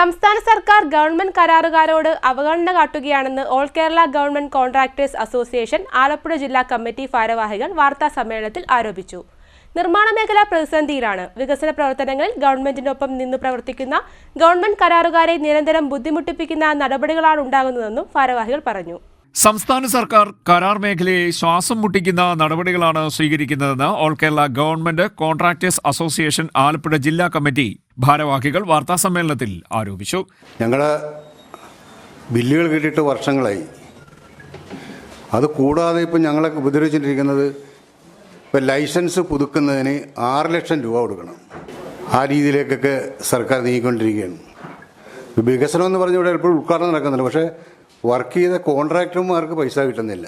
സംസ്ഥാന സർക്കാർ ഗവൺമെന്റ് കരാറുകാരോട് അവഗണന കാട്ടുകയാണെന്ന് all Kerala government contractors association Alappuzha ജില്ലാ കമ്മിറ്റി ഭാരവാഹികൾ വാർത്താ സമ്മേളനത്തിൽ ആരോപിച്ചു. നിർമ്മാണ മേഖല പ്രതിസന്ധിയിലാണ്. വികസന പ്രവർത്തനങ്ങളിൽ ഗവൺമെന്റിനൊപ്പം നിന്ന് പ്രവർത്തിക്കുന്ന ഗവൺമെന്റ് കരാറുകാരെ നിരന്തരം ബുദ്ധിമുട്ടിപ്പിക്കുന്ന നടപടികളാണ് ഉണ്ടാകുന്നതെന്നും ഭാരവാഹികൾ പറഞ്ഞു. സംസ്ഥാന സർക്കാർ കരാർ മേഖലയെ ശ്വാസം മുട്ടിക്കുന്ന നടപടികളാണ് സ്വീകരിക്കുന്നതെന്ന് all Kerala government contractors association Alappuzha ജില്ലാ കമ്മിറ്റി ഭാരവാഹികൾ വാർത്താസമ്മേളനത്തിൽ ആരോപിച്ചു. ഞങ്ങളുടെ ബില്ലുകൾ കിട്ടിയിട്ട് വർഷങ്ങളായി. അത് കൂടാതെ ഇപ്പം ഞങ്ങളെ ഉപദ്രവിച്ചിട്ടിരിക്കുന്നത് ഇപ്പം ലൈസൻസ് പുതുക്കുന്നതിന് 6 ലക്ഷം രൂപ കൊടുക്കണം. ആ രീതിയിലേക്കൊക്കെ സർക്കാർ നീങ്ങിക്കൊണ്ടിരിക്കുകയാണ്. വികസനം എന്ന് പറഞ്ഞ ഇവിടെ എപ്പോഴും ഉദ്ഘാടനം നടക്കുന്നുണ്ട്, പക്ഷേ വർക്ക് ചെയ്ത കോൺട്രാക്ടർമാർക്ക് പൈസ കിട്ടുന്നില്ല.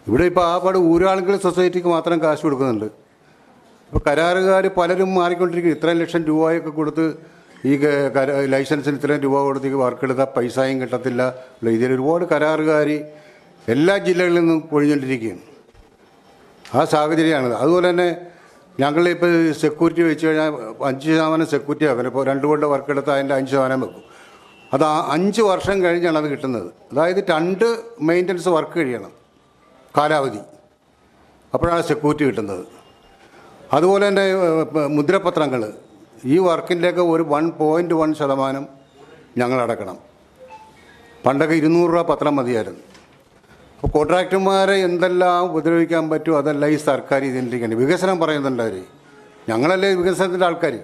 ഇവിടെ ഇപ്പോൾ ആപാട് ഊരാളുകൾ സൊസൈറ്റിക്ക് മാത്രം കാശ് കൊടുക്കുന്നുണ്ട്. ഇപ്പോൾ കരാറുകാർ പലരും മാറിക്കൊണ്ടിരിക്കും. ഇത്രയും ലക്ഷം രൂപയൊക്കെ കൊടുത്ത് ഈ ലൈസൻസിന് ഇത്രയും രൂപ കൊടുത്ത് വർക്ക് എടുത്താൽ പൈസയും കിട്ടത്തില്ല. ഇതിൽ ഒരുപാട് കരാറുകാർ എല്ലാ ജില്ലകളിൽ നിന്നും പൊഴിഞ്ഞുകൊണ്ടിരിക്കുകയാണ്. ആ സാഹചര്യമാണത്. അതുപോലെ തന്നെ ഞങ്ങളിപ്പോൾ സെക്യൂരിറ്റി വെച്ച് കഴിഞ്ഞാൽ 5% സെക്യൂരിറ്റി ആക്കണം. ഇപ്പോൾ 2 കൊല്ലം വർക്ക് എടുത്താൽ അതിൻ്റെ 5% വെക്കും. അത് 5 വർഷം കഴിഞ്ഞാണ് അത് കിട്ടുന്നത്. അതായത് 2 മെയിൻ്റനൻസ് വർക്ക് കഴിയണം കാലാവധി, അപ്പോഴാണ് സെക്യൂരിറ്റി കിട്ടുന്നത്. അതുപോലെ തന്നെ മുദ്രപത്രങ്ങൾ, ഈ വർക്കിൻ്റെയൊക്കെ ഒരു 1.1% ഞങ്ങൾ അടക്കണം. പണ്ടൊക്കെ 200 രൂപ പത്രം മതിയായിരുന്നു. അപ്പോൾ കോൺട്രാക്ടർമാരെ എന്തെല്ലാം ഉപദ്രവിക്കാൻ പറ്റുമോ അതല്ല ഈ സർക്കാർ ഇതിൻ്റെ വികസനം പറയുന്നുണ്ട്. അവർ ഞങ്ങളല്ലേ വികസനത്തിൻ്റെ ആൾക്കാർ.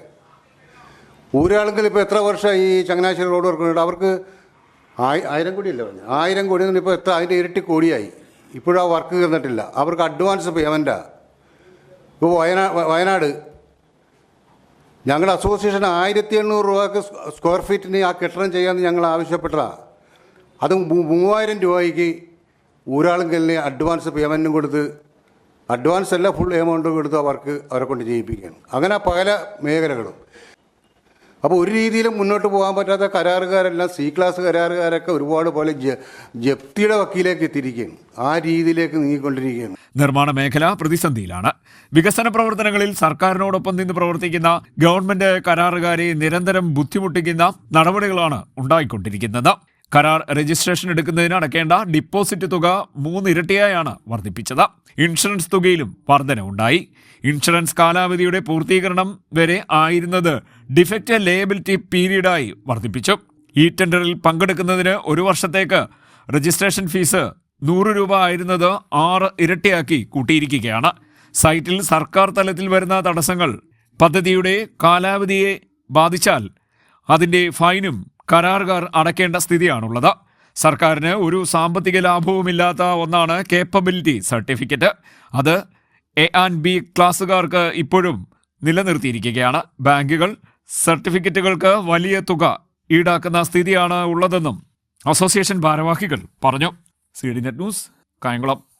ഊരാളുകൾ ഇപ്പോൾ എത്ര വർഷം ഈ ചങ്ങനാശ്ശേരി റോഡ് വർക്കുന്നുണ്ട്. അവർക്ക് 1000 കോടിയല്ലേ പറഞ്ഞു, 1000 കോടി ഇപ്പോൾ എത്ര അതിൻ്റെ ഇരട്ടി കോടിയായി. ഇപ്പോഴും ആ വർക്ക് തീർന്നിട്ടില്ല. അവർക്ക് അഡ്വാൻസ് പേയ്മെൻറ്റാണ്. ഇപ്പോൾ വയനാട് ഞങ്ങളുടെ അസോസിയേഷൻ 1800 രൂപക്ക് സ്ക്വയർ ഫീറ്റിന് ആ കെട്ടിടം ചെയ്യാമെന്ന് ഞങ്ങൾ ആവശ്യപ്പെട്ടതാണ്. അത് 3000 രൂപയ്ക്ക് ഊരാളുകളിന് അഡ്വാൻസ് പേയ്മെൻറ്റും കൊടുത്ത്, അഡ്വാൻസ് അല്ല ഫുൾ എമൗണ്ട് കൊടുത്ത് അവർക്ക് അവരെ കൊണ്ട് ചെയ്യിപ്പിക്കുകയാണ്. അങ്ങനെ പല മേഖലകളും. അപ്പോൾ ഒരു രീതിയിലും മുന്നോട്ട് പോകാൻ പറ്റാത്ത കരാറുകാരെല്ലാം C ക്ലാസ് കരാറുകാരൊക്കെ ഒരുപാട് പോലെ ജപ്തിയുടെ വക്കീലേക്ക് എത്തിയിരിക്കുകയാണ്. ആ രീതിയിലേക്ക് നീങ്ങിക്കൊണ്ടിരിക്കുകയാണ്. നിർമ്മാണ മേഖല പ്രതിസന്ധിയിലാണ്. വികസന പ്രവർത്തനങ്ങളിൽ സർക്കാരിനോടൊപ്പം നിന്ന് പ്രവർത്തിക്കുന്ന ഗവൺമെന്റ് കരാറുകാരെ നിരന്തരം ബുദ്ധിമുട്ടിക്കുന്ന നടപടികളാണ് ഉണ്ടായിക്കൊണ്ടിരിക്കുന്നത്. കരാർ രജിസ്ട്രേഷൻ എടുക്കുന്നതിന് അടയ്ക്കേണ്ട ഡിപ്പോസിറ്റ് തുക 3 ഇരട്ടിയായാണ് വർദ്ധിപ്പിച്ചത്. ഇൻഷുറൻസ് തുകയിലും വർധനവുണ്ടായി. ഇൻഷുറൻസ് കാലാവധിയുടെ പൂർത്തീകരണം വരെ ആയിരുന്നത് ഡിഫക്റ്റ് ലയബിലിറ്റി പീരീഡായി വർദ്ധിപ്പിച്ചു. ഈ ടെൻഡറിൽ പങ്കെടുക്കുന്നതിന് 1 വർഷത്തേക്ക് രജിസ്ട്രേഷൻ ഫീസ് 100 രൂപ ആയിരുന്നത് 6 ഇരട്ടിയാക്കി കൂട്ടിയിരിക്കുകയാണ്. സൈറ്റിൽ സർക്കാർ തലത്തിൽ വരുന്ന തടസ്സങ്ങൾ പദ്ധതിയുടെ കാലാവധിയെ ബാധിച്ചാൽ അതിൻ്റെ ഫൈനും കരാറുകാർ അടയ്ക്കേണ്ട സ്ഥിതിയാണുള്ളത്. സർക്കാരിന് ഒരു സാമ്പത്തിക ലാഭവുമില്ലാത്ത ഒന്നാണ് കേപ്പബിലിറ്റി സർട്ടിഫിക്കറ്റ്. അത് A&B ക്ലാസ്സുകാർക്ക് ഇപ്പോഴും നിലനിർത്തിയിരിക്കുകയാണ്. ബാങ്കുകൾ സർട്ടിഫിക്കറ്റുകൾക്ക് വലിയ തുക ഈടാക്കുന്ന സ്ഥിതിയാണ് ഉള്ളതെന്നും അസോസിയേഷൻ ഭാരവാഹികൾ പറഞ്ഞു. CDNet news, Kayamkulam.